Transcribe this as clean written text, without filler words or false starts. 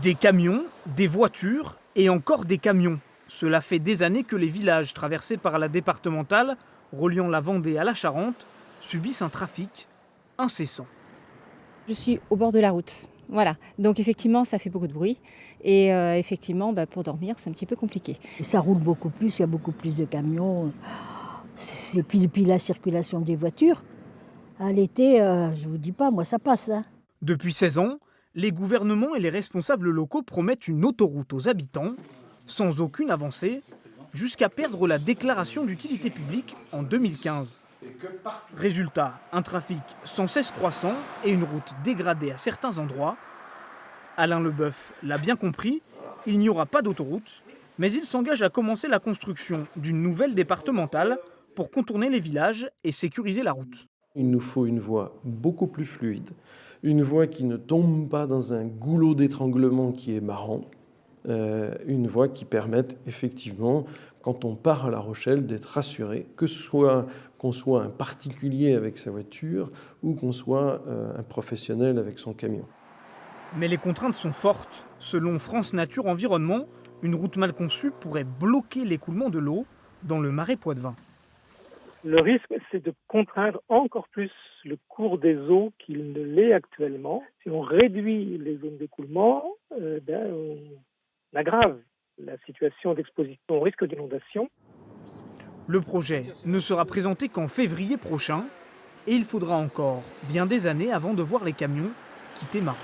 Des camions, des voitures et encore des camions. Cela fait des années que les villages traversés par la départementale, reliant la Vendée à la Charente, subissent un trafic incessant. Je suis au bord de la route. Voilà, donc effectivement, ça fait beaucoup de bruit. Et effectivement, pour dormir, c'est un petit peu compliqué. Ça roule beaucoup plus, il y a beaucoup plus de camions. Et puis la circulation des voitures. À l'été, je vous dis pas, moi ça passe. Hein. Depuis 16 ans, les gouvernements et les responsables locaux promettent une autoroute aux habitants, sans aucune avancée, jusqu'à perdre la déclaration d'utilité publique en 2015. Résultat, un trafic sans cesse croissant et une route dégradée à certains endroits. Alain Leboeuf l'a bien compris, il n'y aura pas d'autoroute, mais il s'engage à commencer la construction d'une nouvelle départementale pour contourner les villages et sécuriser la route. Il nous faut une voie beaucoup plus fluide, une voie qui ne tombe pas dans un goulot d'étranglement qui est marrant, une voie qui permette effectivement, quand on part à La Rochelle, d'être rassuré, qu'on soit un particulier avec sa voiture ou qu'on soit un professionnel avec son camion. Mais les contraintes sont fortes. Selon France Nature Environnement, une route mal conçue pourrait bloquer l'écoulement de l'eau dans le marais Poitevin. Le risque, c'est de contraindre encore plus le cours des eaux qu'il ne l'est actuellement. Si on réduit les zones d'écoulement, on aggrave la situation d'exposition au risque d'inondation. Le projet ne sera présenté qu'en février prochain et il faudra encore bien des années avant de voir les camions quitter Marat.